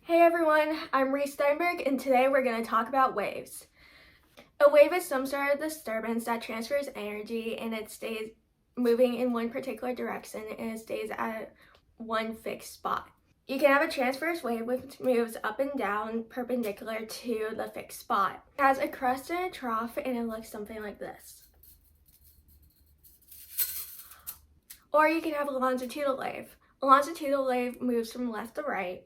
Hey everyone, I'm Reese Steinberg, and today we're going to talk about waves. A wave is some sort of disturbance that transfers energy and it stays moving in one particular direction and it stays at one fixed spot. You can have a transverse wave which moves up and down perpendicular to the fixed spot. It has a crest and a trough and it looks something like this. Or you can have a longitudinal wave. A longitudinal wave moves from left to right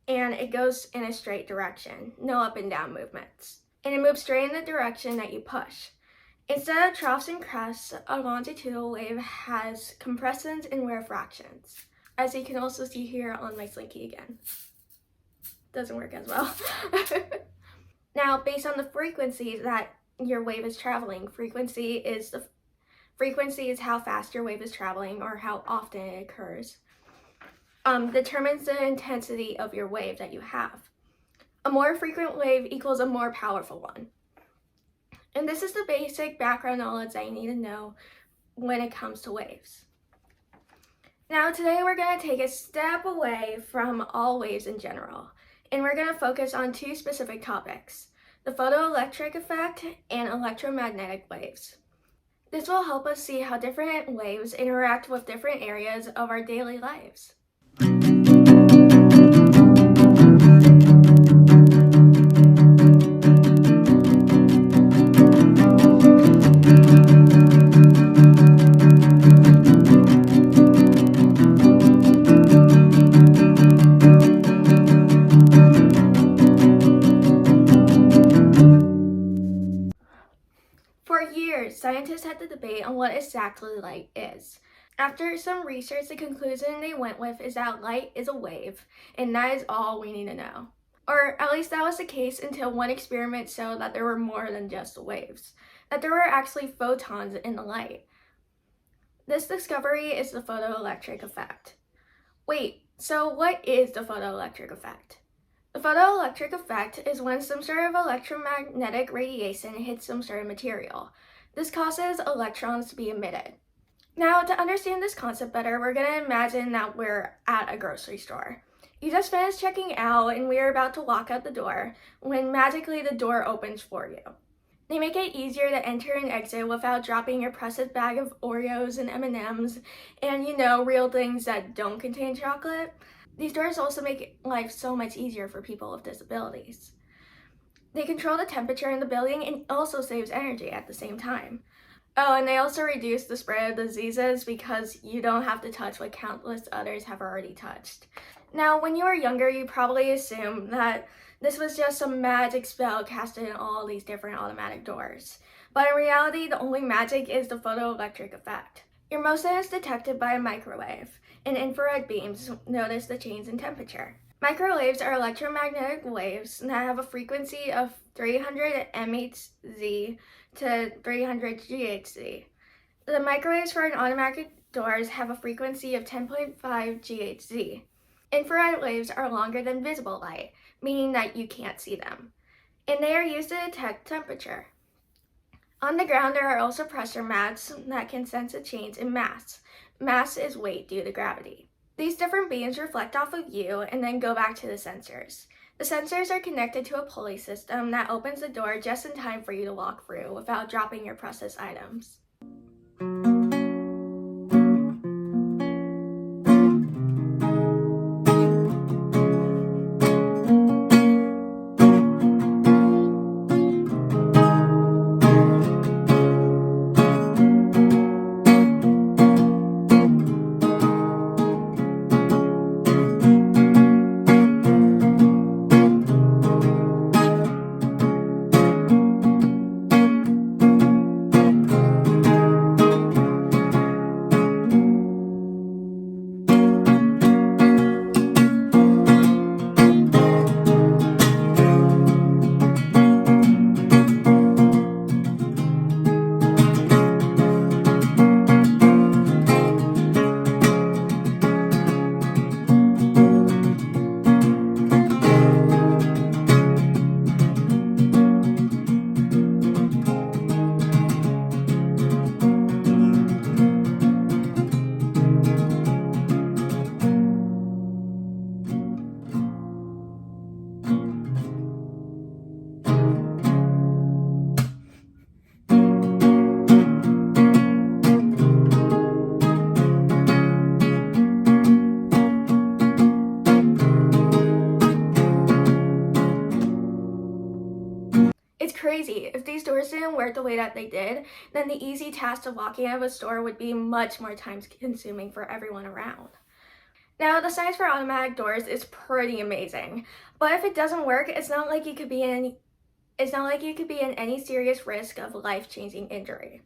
and it goes in a straight direction, no up and down movements. And it moves straight in the direction that you push. Instead of troughs and crests, a longitudinal wave has compressions and rarefactions, as you can also see here on my slinky again. Doesn't work as well. Now, based on the frequency that your wave is traveling, frequency is how fast your wave is traveling or how often it occurs, determines the intensity of your wave that you have. A more frequent wave equals a more powerful one. And this is the basic background knowledge that you need to know when it comes to waves. Now today we're going to take a step away from all waves in general, and we're going to focus on two specific topics: the photoelectric effect and electromagnetic waves. This will help us see how different waves interact with different areas of our daily lives. For years, scientists had to debate on what exactly light is. After some research, the conclusion they went with is that light is a wave, and that is all we need to know. Or at least that was the case until one experiment showed that there were more than just waves, that there were actually photons in the light. This discovery is the photoelectric effect. Wait, so what is the photoelectric effect? The photoelectric effect is when some sort of electromagnetic radiation hits some sort of material. This causes electrons to be emitted. Now, to understand this concept better, we're going to imagine that we're at a grocery store. You just finished checking out and we're about to walk out the door when magically the door opens for you. They make it easier to enter and exit without dropping your precious bag of Oreos and M&Ms and, real things that don't contain chocolate. These doors also make life so much easier for people with disabilities. They control the temperature in the building and also saves energy at the same time. Oh, and they also reduce the spread of diseases because you don't have to touch what countless others have already touched. Now, when you were younger, you probably assumed that this was just some magic spell casted in all these different automatic doors. But in reality, the only magic is the photoelectric effect. Your motion is detected by a microwave, and infrared beams notice the change in temperature. Microwaves are electromagnetic waves that have a frequency of 300 MHz to 300 GHz. The microwaves for an automatic doors have a frequency of 10.5 GHz. Infrared waves are longer than visible light, meaning that you can't see them, and they are used to detect temperature. On the ground, there are also pressure mats that can sense a change in mass. Mass is weight due to gravity. These different beams reflect off of you and then go back to the sensors. The sensors are connected to a pulley system that opens the door just in time for you to walk through without dropping your precious items. crazy. If these doors didn't work the way that they did, then the easy task of walking out of a store would be much more time consuming for everyone around. Now, the science for automatic doors is pretty amazing, but if it doesn't work, it's not like you could be in any serious risk of life-changing injury.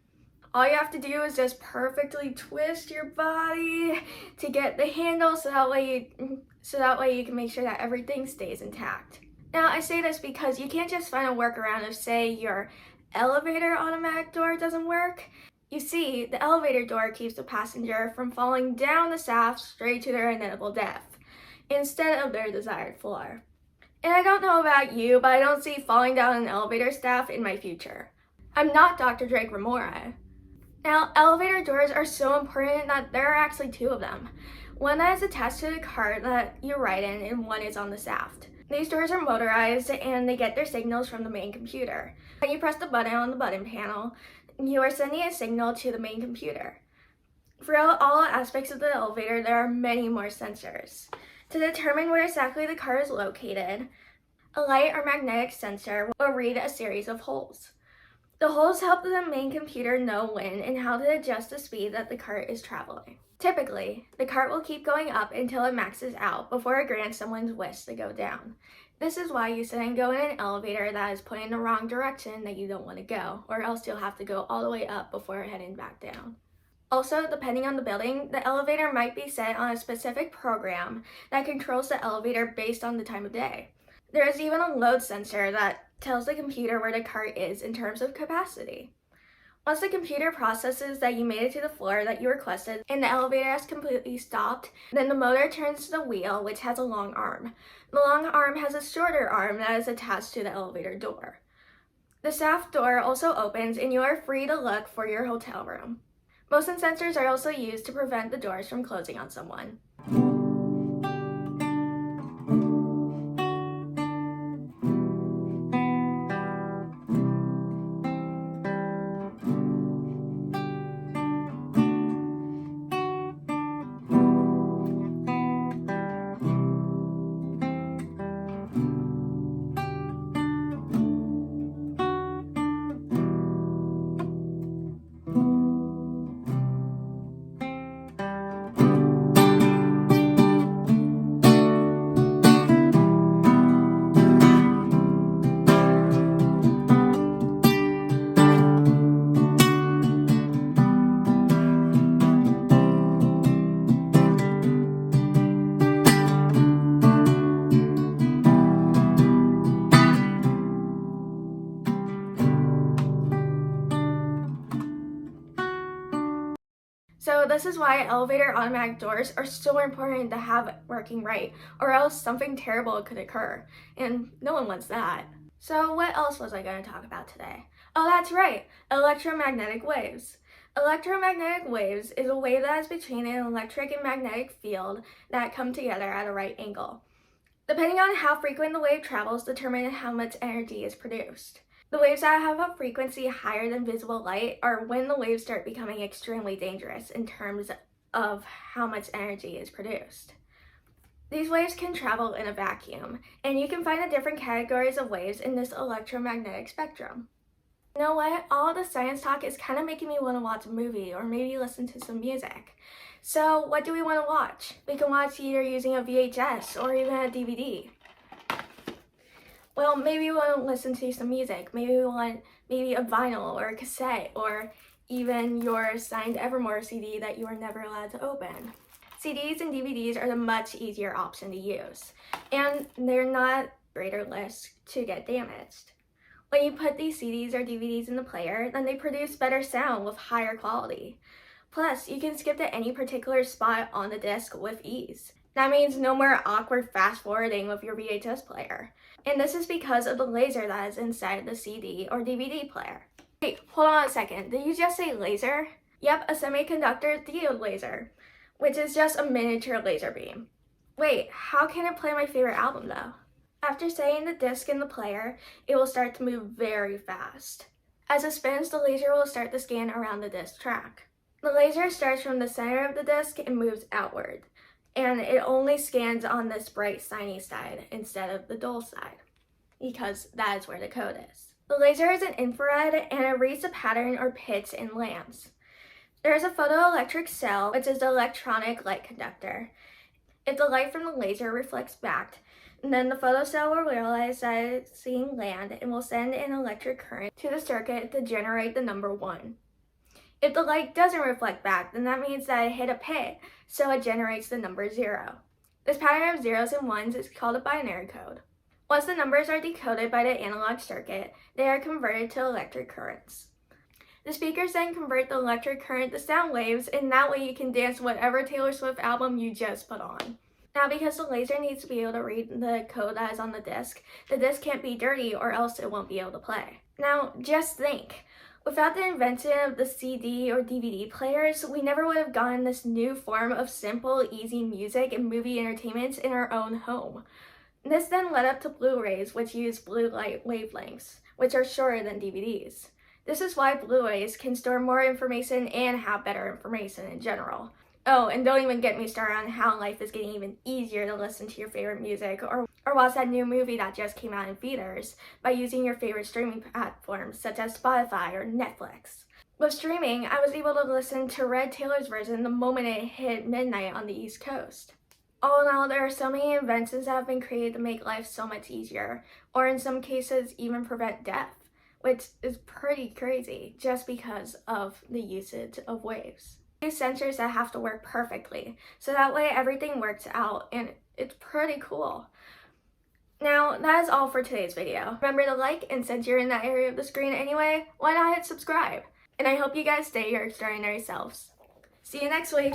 All you have to do is just perfectly twist your body to get the handle so that way you can make sure that everything stays intact. Now, I say this because you can't just find a workaround if, say, your elevator automatic door doesn't work. You see, the elevator door keeps the passenger from falling down the shaft straight to their inevitable death, instead of their desired floor. And I don't know about you, but I don't see falling down an elevator shaft in my future. I'm not Dr. Drake Ramora. Now, elevator doors are so important that there are actually two of them. One that is attached to the cart that you ride in, and one is on the shaft. These doors are motorized, and they get their signals from the main computer. When you press the button on the button panel, you are sending a signal to the main computer. Throughout all aspects of the elevator, there are many more sensors. To determine where exactly the car is located, a light or magnetic sensor will read a series of holes. The holes help the main computer know when and how to adjust the speed that the cart is traveling. Typically, the cart will keep going up until it maxes out before it grants someone's wish to go down. This is why you shouldn't go in an elevator that is pointing in the wrong direction that you don't want to go, or else you'll have to go all the way up before heading back down. Also, depending on the building, the elevator might be set on a specific program that controls the elevator based on the time of day. There is even a load sensor that tells the computer where the cart is in terms of capacity. Once the computer processes that you made it to the floor that you requested and the elevator has completely stopped, then the motor turns to the wheel, which has a long arm. The long arm has a shorter arm that is attached to the elevator door. The shaft door also opens and you are free to look for your hotel room. Motion sensors are also used to prevent the doors from closing on someone. So this is why elevator automatic doors are so important to have working right, or else something terrible could occur, and no one wants that. So what else was I going to talk about today? Oh, that's right, electromagnetic waves. Electromagnetic waves is a wave that is between an electric and magnetic field that come together at a right angle. Depending on how frequent the wave travels determine how much energy is produced. The waves that have a frequency higher than visible light are when the waves start becoming extremely dangerous in terms of how much energy is produced. These waves can travel in a vacuum, and you can find the different categories of waves in this electromagnetic spectrum. You know what? All the science talk is kind of making me want to watch a movie or maybe listen to some music. So what do we want to watch? We can watch either using a VHS or even a DVD. Well, maybe we want to listen to some music. Maybe we want a vinyl or a cassette or even your signed Evermore CD that you were never allowed to open. CDs and DVDs are the much easier option to use, and they're not greater risk to get damaged. When you put these CDs or DVDs in the player, then they produce better sound with higher quality. Plus, you can skip to any particular spot on the disc with ease. That means no more awkward fast forwarding with your VHS player. And this is because of the laser that is inside the CD or DVD player. Wait, hold on a second. Did you just say laser? Yep, a semiconductor diode laser, which is just a miniature laser beam. Wait, how can it play my favorite album though? After setting the disc in the player, it will start to move very fast. As it spins, the laser will start to scan around the disc track. The laser starts from the center of the disc and moves outward, and it only scans on this bright shiny side instead of the dull side, because that is where the code is. The laser is an infrared and it reads the pattern or pits in lamps. There is a photoelectric cell, which is the electronic light conductor. If the light from the laser reflects back, then the photocell will realize that it's seeing land and will send an electric current to the circuit to generate the number 1. If the light doesn't reflect back, then that means that it hit a pit, so it generates the number 0. This pattern of zeros and ones is called a binary code. Once the numbers are decoded by the analog circuit, they are converted to electric currents. The speakers then convert the electric current to sound waves, and that way you can dance to whatever Taylor Swift album you just put on. Now, because the laser needs to be able to read the code that is on the disc can't be dirty or else it won't be able to play. Now, just think. Without the invention of the CD or DVD players, we never would have gotten this new form of simple, easy music and movie entertainment in our own home. This then led up to Blu-rays, which use blue light wavelengths, which are shorter than DVDs. This is why Blu-rays can store more information and have better information in general. Oh, and don't even get me started on how life is getting even easier to listen to your favorite music or watch that new movie that just came out in theaters by using your favorite streaming platforms such as Spotify or Netflix. With streaming, I was able to listen to Red Taylor's version the moment it hit midnight on the East Coast. All in all, there are so many inventions that have been created to make life so much easier, or in some cases even prevent death, which is pretty crazy just because of the usage of waves. Use sensors that have to work perfectly, so that way everything works out, and it's pretty cool. Now, that is all for today's video. Remember to like, and since you're in that area of the screen anyway, why not hit subscribe? And I hope you guys stay your extraordinary selves. See you next week!